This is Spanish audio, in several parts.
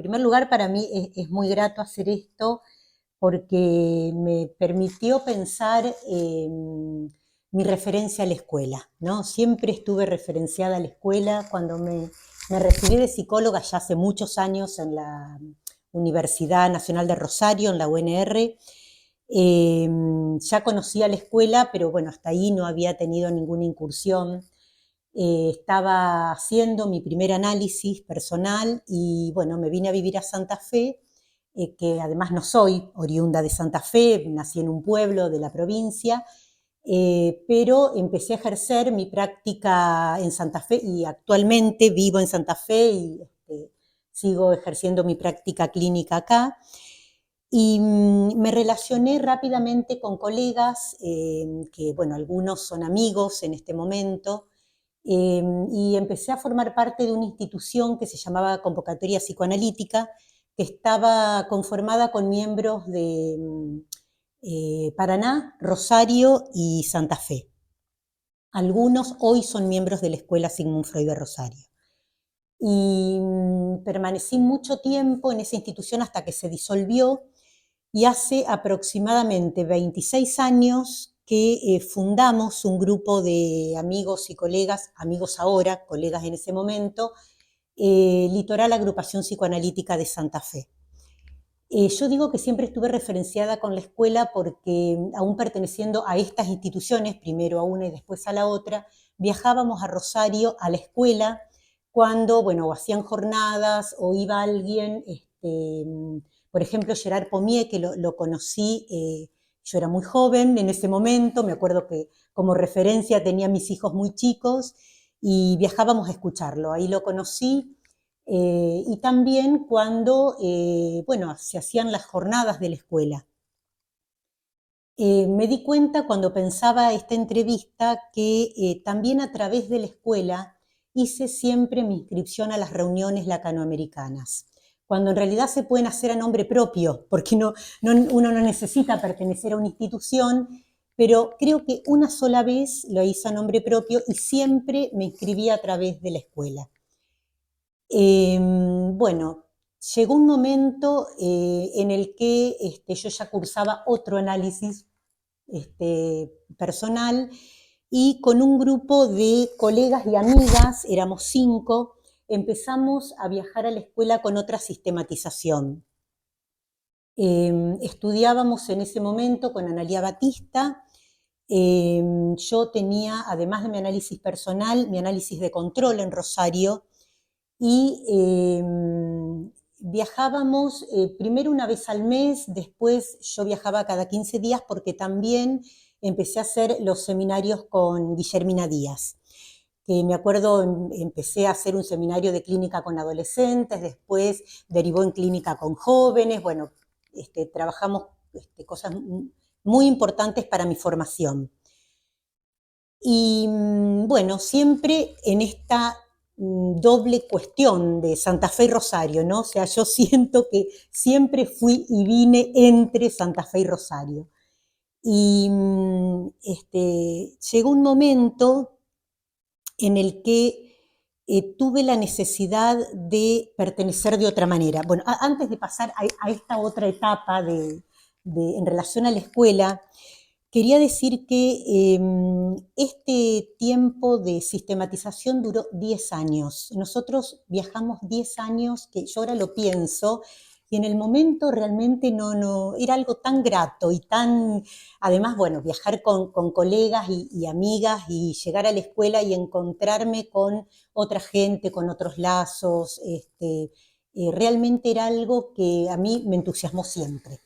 primer lugar, para mí es muy grato hacer esto porque me permitió pensar mi referencia a la escuela, ¿no? Siempre estuve referenciada a la escuela. Cuando me recibí de psicóloga ya hace muchos años en la Universidad Nacional de Rosario, en la UNR, ya conocía la escuela, pero bueno, hasta ahí no había tenido ninguna incursión. Estaba haciendo mi primer análisis personal y bueno, me vine a vivir a Santa Fe, que además no soy oriunda de Santa Fe, nací en un pueblo de la provincia, pero empecé a ejercer mi práctica en Santa Fe y actualmente vivo en Santa Fe y sigo ejerciendo mi práctica clínica acá. Y me relacioné rápidamente con colegas, que bueno, algunos son amigos en este momento, y empecé a formar parte de una institución que se llamaba Convocatoria Psicoanalítica, que estaba conformada con miembros de Paraná, Rosario y Santa Fe. Algunos hoy son miembros de la Escuela Sigmund Freud de Rosario. Y permanecí mucho tiempo en esa institución hasta que se disolvió, y hace aproximadamente 26 años que fundamos un grupo de amigos y colegas, amigos ahora, colegas en ese momento, Litoral Agrupación Psicoanalítica de Santa Fe. Yo digo que siempre estuve referenciada con la escuela porque aún perteneciendo a estas instituciones, primero a una y después a la otra, viajábamos a Rosario a la escuela cuando, bueno, o hacían jornadas o iba alguien, por ejemplo, Gerard Pommier, que lo conocí, yo era muy joven en ese momento, me acuerdo que como referencia tenía a mis hijos muy chicos y viajábamos a escucharlo, ahí lo conocí. Y también cuando, bueno, se hacían las jornadas de la escuela. Me di cuenta cuando pensaba esta entrevista que también a través de la escuela hice siempre mi inscripción a las reuniones lacanoamericanas, cuando en realidad se pueden hacer a nombre propio, porque uno no necesita pertenecer a una institución, pero creo que una sola vez lo hice a nombre propio y siempre me inscribí a través de la escuela. Bueno, llegó un momento en el que yo ya cursaba otro análisis personal y con un grupo de colegas y amigas, éramos 5, empezamos a viajar a la escuela con otra sistematización. Estudiábamos en ese momento con Analía Batista. Yo tenía, además de mi análisis personal, mi análisis de control en Rosario, y viajábamos primero una vez al mes, después yo viajaba cada 15 días porque también empecé a hacer los seminarios con Guillermina Díaz, que me acuerdo empecé a hacer un seminario de clínica con adolescentes, después derivó en clínica con jóvenes, bueno, trabajamos cosas muy importantes para mi formación. Y bueno, siempre en esta doble cuestión de Santa Fe y Rosario, ¿no? O sea, yo siento que siempre fui y vine entre Santa Fe y Rosario. Y llegó un momento en el que tuve la necesidad de pertenecer de otra manera. Bueno, antes de pasar a esta otra etapa en relación a la escuela, quería decir que este tiempo de sistematización duró 10 años. Nosotros viajamos 10 años, que yo ahora lo pienso, y en el momento realmente no era algo tan grato y tan, además, bueno, viajar con colegas y amigas y llegar a la escuela y encontrarme con otra gente, con otros lazos, realmente era algo que a mí me entusiasmó siempre.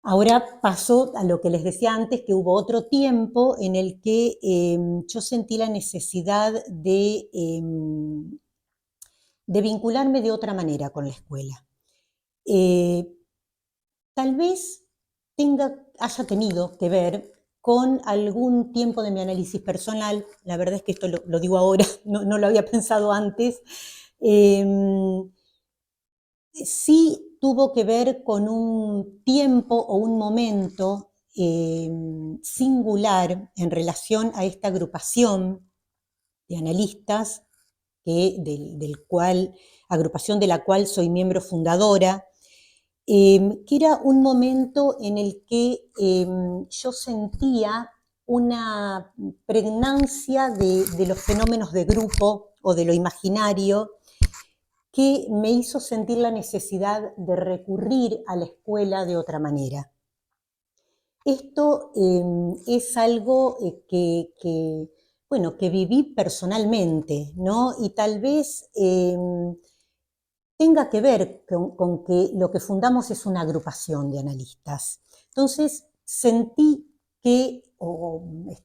Ahora pasó a lo que les decía antes, que hubo otro tiempo en el que yo sentí la necesidad de vincularme de otra manera con la escuela. Tal vez haya tenido que ver con algún tiempo de mi análisis personal, la verdad es que esto lo digo ahora, no lo había pensado antes, sí tuvo que ver con un tiempo o un momento singular en relación a esta agrupación de analistas agrupación de la cual soy miembro fundadora, que era un momento en el que yo sentía una pregnancia de los fenómenos de grupo o de lo imaginario que me hizo sentir la necesidad de recurrir a la escuela de otra manera. Esto es algo bueno, que viví personalmente, ¿no? Y tal vez tenga que ver con que lo que fundamos es una agrupación de analistas. Entonces sentí que,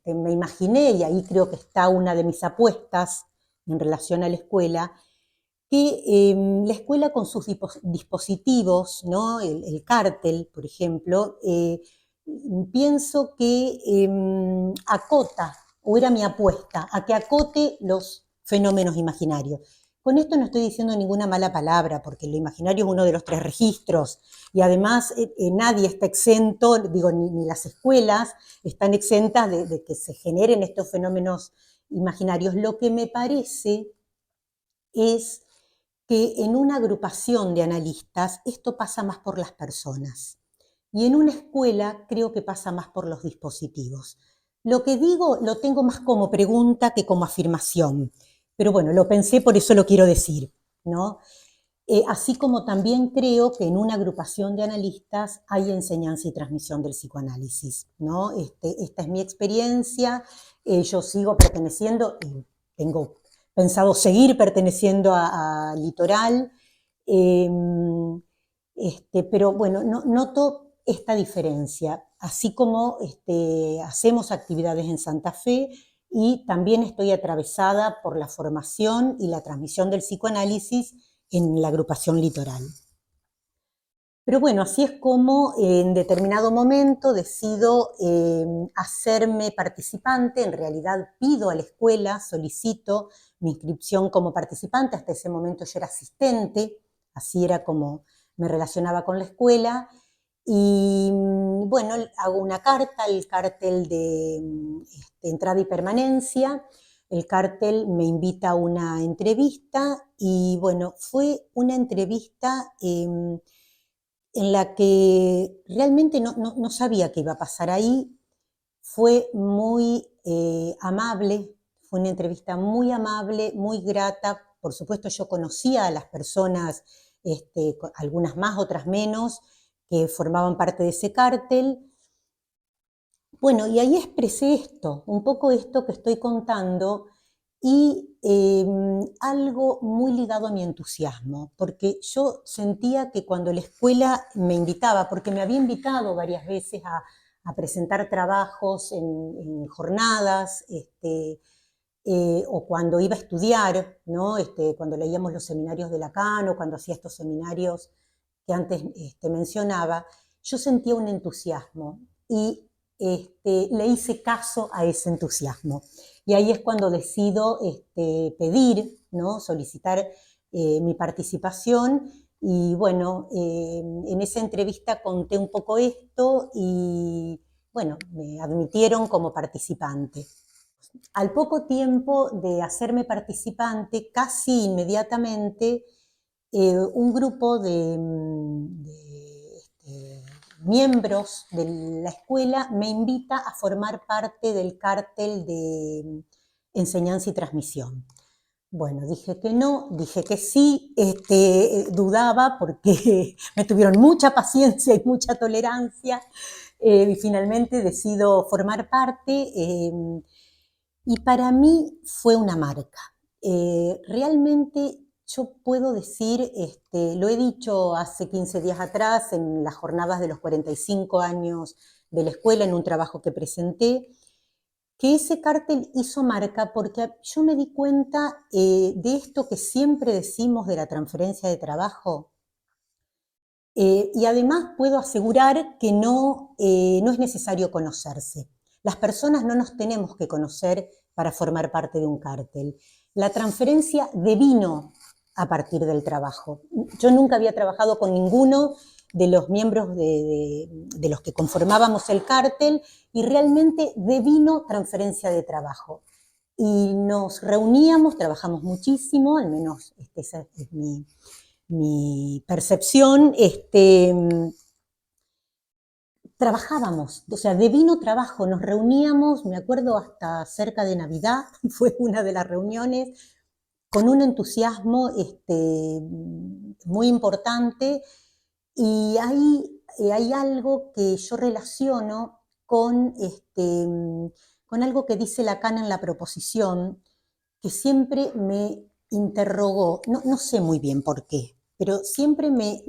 me imaginé, y ahí creo que está una de mis apuestas en relación a la escuela, que la escuela con sus dispositivos, ¿no? El cártel, por ejemplo, pienso que acota, o era mi apuesta, a que acote los fenómenos imaginarios. Con esto no estoy diciendo ninguna mala palabra, porque lo imaginario es uno de los 3 registros, y además nadie está exento, digo, ni las escuelas están exentas de que se generen estos fenómenos imaginarios. Lo que me parece es que en una agrupación de analistas esto pasa más por las personas y en una escuela creo que pasa más por los dispositivos. Lo que digo lo tengo más como pregunta que como afirmación, pero bueno, lo pensé, por eso lo quiero decir, ¿no? Así como también creo que en una agrupación de analistas hay enseñanza y transmisión del psicoanálisis, ¿no? Esta es mi experiencia, yo sigo perteneciendo, y tengo pensado seguir perteneciendo a Litoral, eh, pero bueno, noto esta diferencia, así como hacemos actividades en Santa Fe y también estoy atravesada por la formación y la transmisión del psicoanálisis en la agrupación Litoral. Pero bueno, así es como en determinado momento decido hacerme participante, en realidad pido a la escuela, solicito mi inscripción como participante, hasta ese momento yo era asistente, así era como me relacionaba con la escuela, y bueno, hago una carta, el cartel de entrada y permanencia, el cartel me invita a una entrevista y bueno, fue una entrevista en la que realmente no sabía qué iba a pasar ahí. Fue muy amable, fue una entrevista muy amable, muy grata. Por supuesto, yo conocía a las personas, algunas más, otras menos, que formaban parte de ese cártel. Bueno, y ahí expresé esto, un poco esto que estoy contando, y algo muy ligado a mi entusiasmo, porque yo sentía que cuando la escuela me invitaba, porque me había invitado varias veces a presentar trabajos en jornadas, o cuando iba a estudiar, ¿no? Cuando leíamos los seminarios de Lacan o cuando hacía estos seminarios que antes mencionaba, yo sentía un entusiasmo y le hice caso a ese entusiasmo. Y ahí es cuando decido pedir, ¿no? Solicitar mi participación. Y bueno, en esa entrevista conté un poco esto y bueno, me admitieron como participante. Al poco tiempo de hacerme participante, casi inmediatamente, un grupo miembros de la escuela me invita a formar parte del cártel de enseñanza y transmisión. Bueno, dije que no, dije que sí, dudaba porque me tuvieron mucha paciencia y mucha tolerancia, y finalmente decido formar parte, y para mí fue una marca. Realmente yo puedo decir, lo he dicho hace 15 días atrás en las jornadas de los 45 años de la escuela, en un trabajo que presenté, que ese cártel hizo marca porque yo me di cuenta de esto que siempre decimos de la transferencia de trabajo. Y además puedo asegurar que no es necesario conocerse. Las personas no nos tenemos que conocer para formar parte de un cártel. La transferencia devino a partir del trabajo. Yo nunca había trabajado con ninguno de los miembros de los que conformábamos el cártel y realmente devino transferencia de trabajo. y nos reuníamos, trabajamos muchísimo, al menos esa es mi percepción, trabajábamos, o sea, de vino trabajo, nos reuníamos, me acuerdo hasta cerca de Navidad, fue una de las reuniones, con un entusiasmo muy importante, y ahí hay algo que yo relaciono con algo que dice Lacan en la proposición, que siempre me interrogó, no sé muy bien por qué, pero siempre me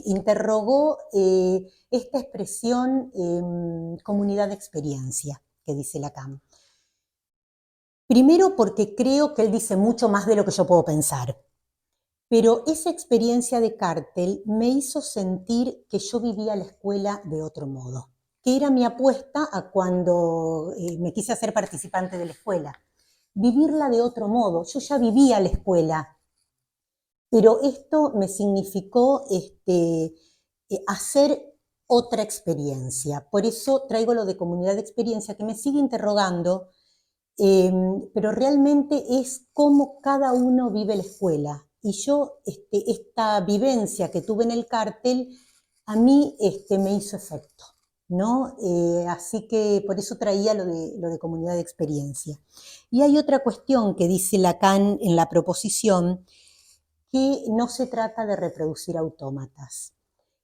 interrogó esta expresión comunidad de experiencia que dice Lacan. Primero porque creo que él dice mucho más de lo que yo puedo pensar, pero esa experiencia de cártel me hizo sentir que yo vivía la escuela de otro modo, que era mi apuesta a cuando me quise hacer participante de la escuela. Vivirla de otro modo. Yo ya vivía la escuela, pero esto me significó hacer otra experiencia. Por eso traigo lo de comunidad de experiencia, que me sigue interrogando, pero realmente es cómo cada uno vive la escuela. Y yo, esta vivencia que tuve en el cártel, a mí me hizo efecto, ¿no? Así que por eso traía lo de comunidad de experiencia. Y hay otra cuestión que dice Lacan en la proposición, que no se trata de reproducir autómatas.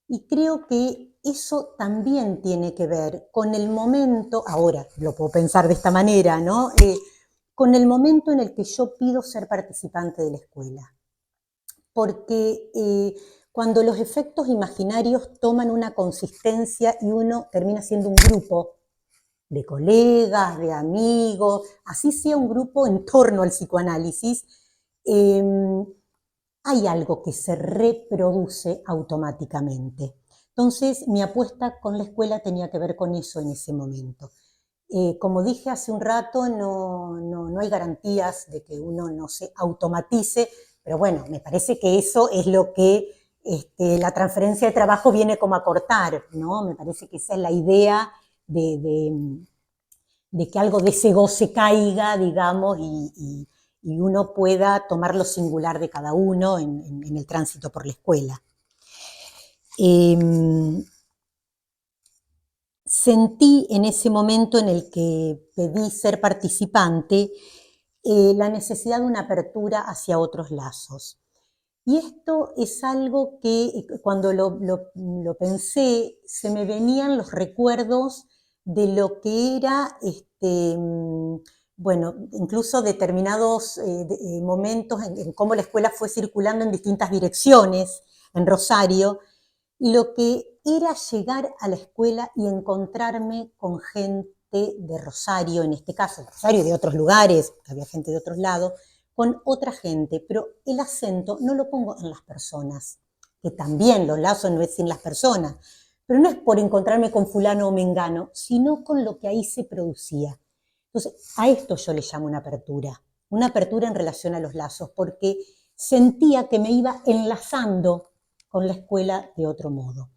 Y creo que eso también tiene que ver con el momento, ahora lo puedo pensar de esta manera, ¿no? Con el momento en el que yo pido ser participante de la escuela. Porque cuando los efectos imaginarios toman una consistencia y uno termina siendo un grupo de colegas, de amigos, así sea un grupo en torno al psicoanálisis, eh, hay algo que se reproduce automáticamente. Entonces, mi apuesta con la escuela tenía que ver con eso en ese momento. Como dije hace un rato, no hay garantías de que uno no se automatice, pero bueno, me parece que eso es lo que la transferencia de trabajo viene como a cortar, ¿no? Me parece que esa es la idea de que algo de ese goce caiga, digamos, y uno pueda tomar lo singular de cada uno en el tránsito por la escuela. Sentí en ese momento en el que pedí ser participante la necesidad de una apertura hacia otros lazos. Y esto es algo que cuando lo pensé, se me venían los recuerdos de lo que era, bueno, incluso determinados momentos en cómo la escuela fue circulando en distintas direcciones en Rosario, y lo que era llegar a la escuela y encontrarme con gente de Rosario, en este caso, de Rosario y de otros lugares, había gente de otros lados, con otra gente, pero el acento no lo pongo en las personas, que también los lazos no es sin las personas, pero no es por encontrarme con fulano o mengano, sino con lo que ahí se producía. Entonces, a esto yo le llamo una apertura en relación a los lazos, porque sentía que me iba enlazando con la escuela de otro modo.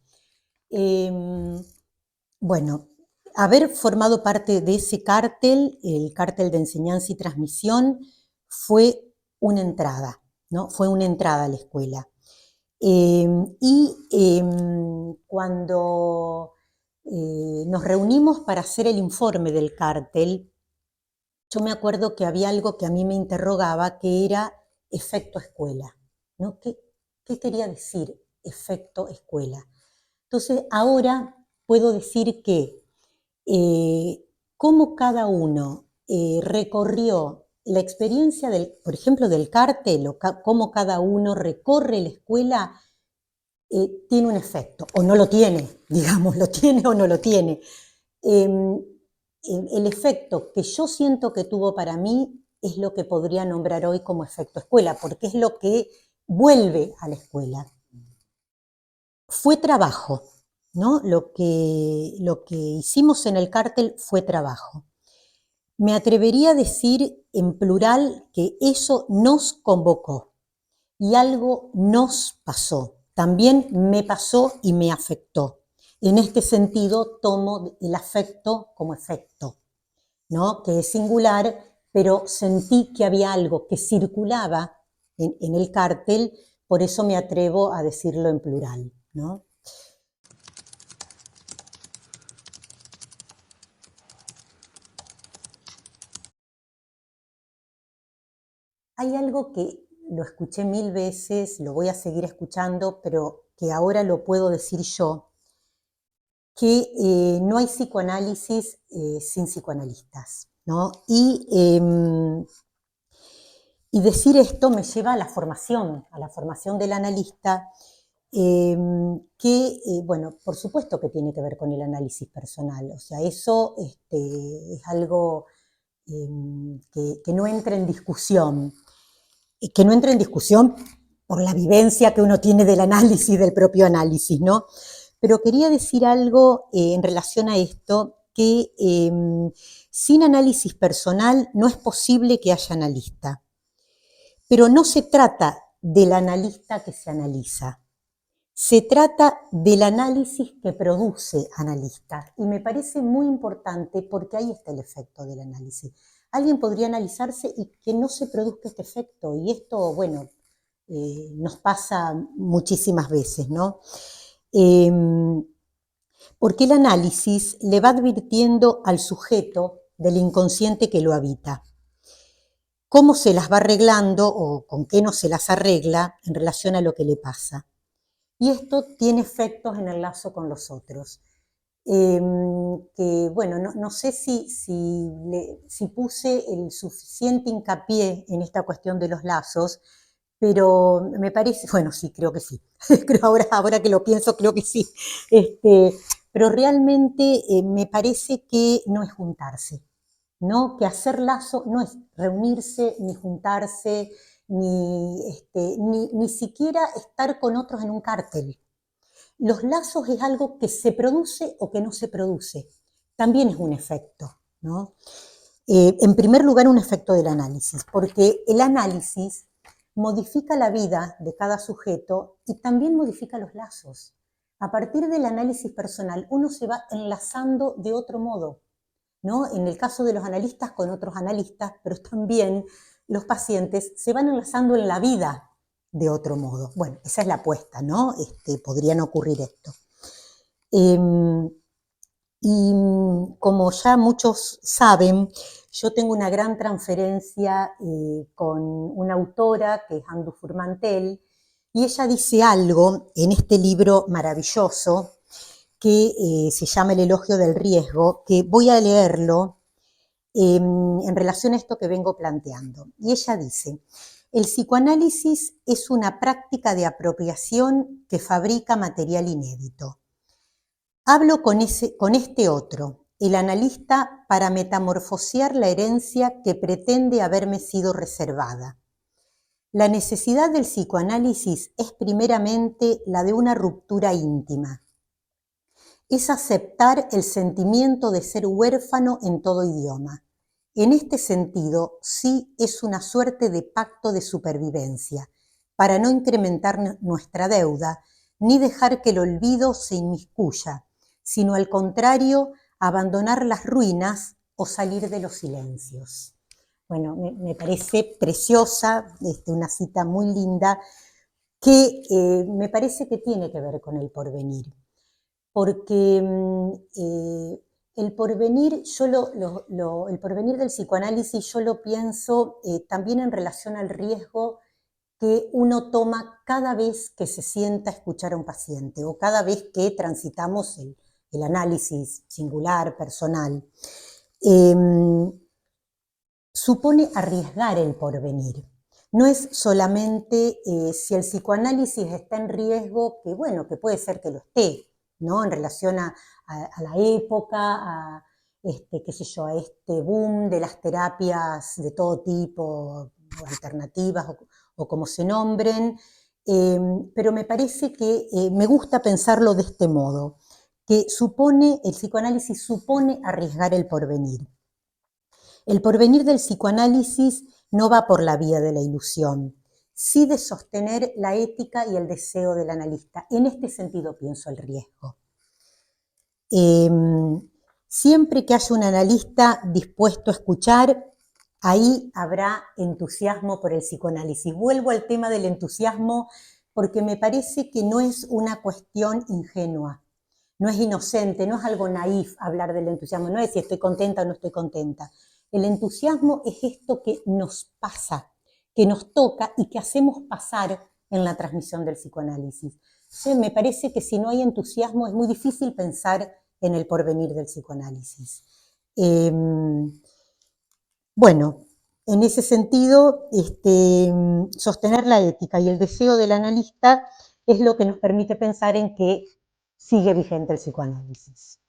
Bueno, haber formado parte de ese cártel, el cártel de enseñanza y transmisión, fue una entrada, ¿no? Fue una entrada a la escuela. Cuando nos reunimos para hacer el informe del cártel, yo me acuerdo que había algo que a mí me interrogaba, que era efecto escuela, ¿no? ¿Qué quería decir efecto escuela? Entonces, ahora puedo decir que cómo cada uno recorrió la experiencia, por ejemplo, del cártel, o cómo cada uno recorre la escuela, tiene un efecto, o no lo tiene, digamos, lo tiene o no lo tiene. El efecto que yo siento que tuvo para mí es lo que podría nombrar hoy como efecto escuela, porque es lo que vuelve a la escuela. Fue trabajo, ¿no? Lo que hicimos en el cártel fue trabajo. Me atrevería a decir en plural que eso nos convocó y algo nos pasó. También me pasó y me afectó. En este sentido, tomo el afecto como efecto, ¿no? Que es singular, pero sentí que había algo que circulaba en el cártel, por eso me atrevo a decirlo en plural, ¿no? Hay algo que lo escuché mil veces, lo voy a seguir escuchando, pero que ahora lo puedo decir yo, que no hay psicoanálisis sin psicoanalistas, ¿no? Y decir esto me lleva a la formación del analista, que, bueno, por supuesto que tiene que ver con el análisis personal, o sea, eso es algo que no entra en discusión, y que no entra en discusión por la vivencia que uno tiene del análisis, del propio análisis, ¿no? Pero quería decir algo en relación a esto, que sin análisis personal no es posible que haya analista. Pero no se trata del analista que se analiza, se trata del análisis que produce analista. Y me parece muy importante porque ahí está el efecto del análisis. Alguien podría analizarse y que no se produzca este efecto. Y esto, bueno, nos pasa muchísimas veces, ¿no? Eh, porque el análisis le va advirtiendo al sujeto del inconsciente que lo habita. Cómo se las va arreglando o con qué no se las arregla en relación a lo que le pasa. Y esto tiene efectos en el lazo con los otros. Que bueno, no sé si puse el suficiente hincapié en esta cuestión de los lazos, pero me parece, bueno, sí, creo que sí. Creo ahora que lo pienso, creo que sí. Pero realmente me parece que no es juntarse, ¿no? Que hacer lazo no es reunirse, ni juntarse, ni siquiera estar con otros en un cártel. Los lazos es algo que se produce o que no se produce. También es un efecto, ¿no? En primer lugar, un efecto del análisis, porque el análisis modifica la vida de cada sujeto y también modifica los lazos. A partir del análisis personal, uno se va enlazando de otro modo, ¿no? En el caso de los analistas con otros analistas, pero también los pacientes se van enlazando en la vida de otro modo. Bueno, esa es la apuesta, ¿no? Podrían ocurrir esto. Y como ya muchos saben, yo tengo una gran transferencia con una autora que es Andu Furmantel, y ella dice algo en este libro maravilloso que se llama El elogio del riesgo, que voy a leerlo en relación a esto que vengo planteando. Y ella dice: el psicoanálisis es una práctica de apropiación que fabrica material inédito. Hablo con este otro, el analista, para metamorfosear la herencia que pretende haberme sido reservada. La necesidad del psicoanálisis es primeramente la de una ruptura íntima. Es aceptar el sentimiento de ser huérfano en todo idioma. En este sentido, sí es una suerte de pacto de supervivencia, para no incrementar nuestra deuda, ni dejar que el olvido se inmiscuya, sino al contrario, abandonar las ruinas o salir de los silencios. Bueno, me parece preciosa, una cita muy linda, que me parece que tiene que ver con el porvenir. Porque el porvenir, el porvenir del psicoanálisis yo lo pienso también en relación al riesgo que uno toma cada vez que se sienta a escuchar a un paciente o cada vez que transitamos el análisis singular, personal. Supone arriesgar el porvenir. No es solamente si el psicoanálisis está en riesgo, que bueno, que puede ser que lo esté, ¿no? En relación a la época, qué sé yo, a este boom de las terapias de todo tipo, o alternativas, o como se nombren, pero me parece que me gusta pensarlo de este modo, que el psicoanálisis supone arriesgar el porvenir. El porvenir del psicoanálisis no va por la vía de la ilusión, sí de sostener la ética y el deseo del analista. En este sentido pienso el riesgo. Siempre que haya un analista dispuesto a escuchar, ahí habrá entusiasmo por el psicoanálisis. Vuelvo al tema del entusiasmo porque me parece que no es una cuestión ingenua, no es inocente, no es algo naif hablar del entusiasmo, no es si estoy contenta o no estoy contenta. El entusiasmo es esto que nos pasa, que nos toca y que hacemos pasar en la transmisión del psicoanálisis. Entonces, me parece que si no hay entusiasmo es muy difícil pensar en el porvenir del psicoanálisis. Bueno, en ese sentido, sostener la ética y el deseo del analista es lo que nos permite pensar en que sigue vigente el psicoanálisis.